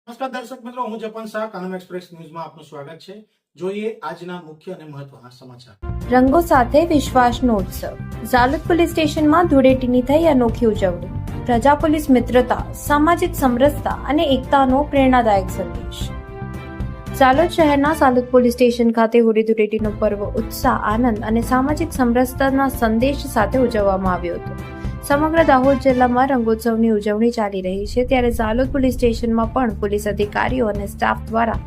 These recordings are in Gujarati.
નમસ્કાર દર્શક મિત્રો, હું જપન શાહ કાનમ એક્સપ્રેસ ન્યૂઝમાં આપનું સ્વાગત છે. જોઈએ આજના મુખ્ય અને મહત્વના સમાચાર. રંગો સાથે વિશ્વાસનો ઉત્સવ. ઝાલોદ પોલીસ સ્ટેશનમાં ધૂળેટીની થઈ અનોખી ઉજવણી. પ્રજા પોલીસ મિત્રતા, સામાજિક સમરસતા અને એકતાનો પ્રેરણાદાયક સંદેશ. ઝાલોદ શહેરના ઝાલોદ પોલીસ સ્ટેશન ખાતે હોળી ધૂળેટીનો પર્વ ઉત્સાહ, આનંદ અને સામાજિક સમરસતાના સંદેશ સાથે ઉજવવામાં આવ્યો હતો. સમગ્ર દાહોદ જિલ્લામાં રંગોત્સવની ઉજવણી ચાલી રહી છે, ત્યારે ઝાલોદ પોલીસ સ્ટેશનમાં પણ પોલીસ અધિકારીઓ અને સ્ટાફ દ્વારા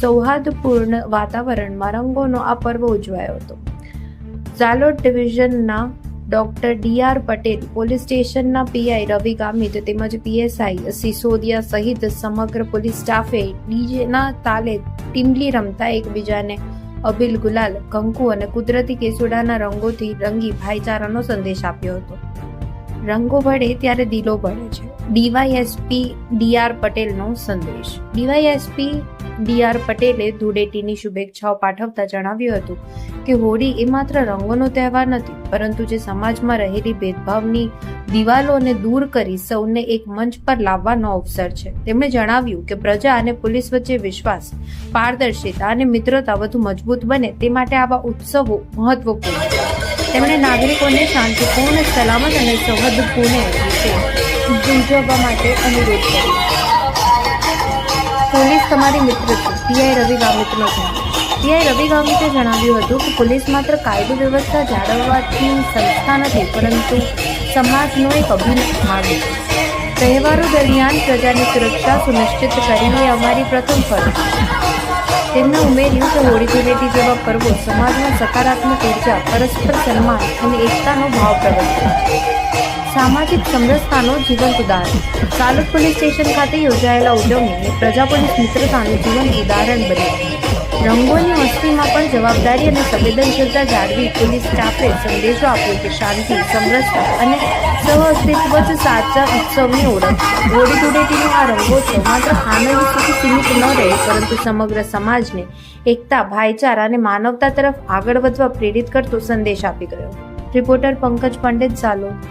સૌહાર્દપૂર્ણ વાતાવરણમાં રંગોનો આ પર્વ ઉજવાયો હતો. ઝાલોદ ડિવિઝનના ડોક્ટર ડી.આર. પટેલ, પોલીસ સ્ટેશનના પીઆઈ રવિ ગામિત તેમજ પીએસઆઈ સિસોદિયા સહિત સમગ્ર પોલીસ સ્ટાફે ડીજેના તાલે ટીમલી રમતા એકબીજાને અબીલ, ગુલાલ, કંકુ અને કુદરતી કેસુડાના રંગોથી રંગી ભાઈચારાનો સંદેશ આપ્યો હતો. રંગો ભળે ત્યારે દિલો ભળે છે. ડીવાયએસપી ડી.આર. પટેલનો સંદેશ. ડીવાયએસપી ડી.આર. પટેલે ધૂળેટીની શુભેચ્છાઓ પાઠવતા જણાવ્યું હતું કે હોળી એ માત્ર રંગોનો તહેવાર નથી, પરંતુ જે સમાજમાં રહેલી ભેદભાવની દિવાલોને દૂર કરી સૌને એક મંચ પર લાવવાનો અવસર છે. તેમણે જણાવ્યું કે પ્રજા અને પોલીસ વચ્ચે વિશ્વાસ, પારદર્શિતા અને મિત્રતા વધુ મજબૂત બને તે માટે આવા ઉત્સવો મહત્વપૂર્ણ છે. તેમણે નાગરિકોને શાંતિપૂર્ણ, સલામત અને સૌહાર્દપૂર્ણ રીતે ઉજવવા માટે અનુરોધ કર્યો. પોલીસ તમારી મિત્ર છે, પીઆઈ રવિ ગામિતનો જણાવ્યો. પીઆઈ રવિ ગામિતે જણાવ્યું હતું કે પોલીસ માત્ર કાયદો વ્યવસ્થા જાળવવાની સંસ્થા નથી, પરંતુ સમાજનો એક અભિન્ન ભાગ છે. તહેવારો દરમિયાન પ્રજાની સુરક્ષા સુનિશ્ચિત કરવી એ અમારી પ્રથમ ફરજ છે. તેમણે ઉમેર્યું કે હોળી ધૂળેટી જેવા પર્વો સમાજમાં સકારાત્મક ઉર્જા, પરસ્પર સન્માન અને એકતાનો ભાવ પ્રગટે છે. સામાજિક સમરસતાનો જીવંત ઉદાહરણ. ઝાલોદ પોલીસ સ્ટેશન ખાતે યોજાયેલા ઉજવણી પ્રજા પોલીસ મિત્રતાનું જીવંત ઉદાહરણ બની. રંગોની મસ્તીમાં પણ જવાબદારી અને સંવેદનશીલતા જાળવી પોલીસ સ્ટાફે સંદેશો આપ્યો કે શાંતિ, સમરસતા અને સહઅસ્તિત્વ જ સાચા ઉત્સવની ઓળખ છે. હોળી ધૂળેટીનો આ રંગોત્સવ માત્ર આનંદ સુધી સીમિત ન રહે, પરંતુ સમગ્ર સમાજને એકતા, ભાઈચારા અને માનવતા તરફ આગળ વધવા પ્રેરિત કરતો સંદેશ આપી ગયો. રિપોર્ટર પંકજ પંડિત, ઝાલોદ.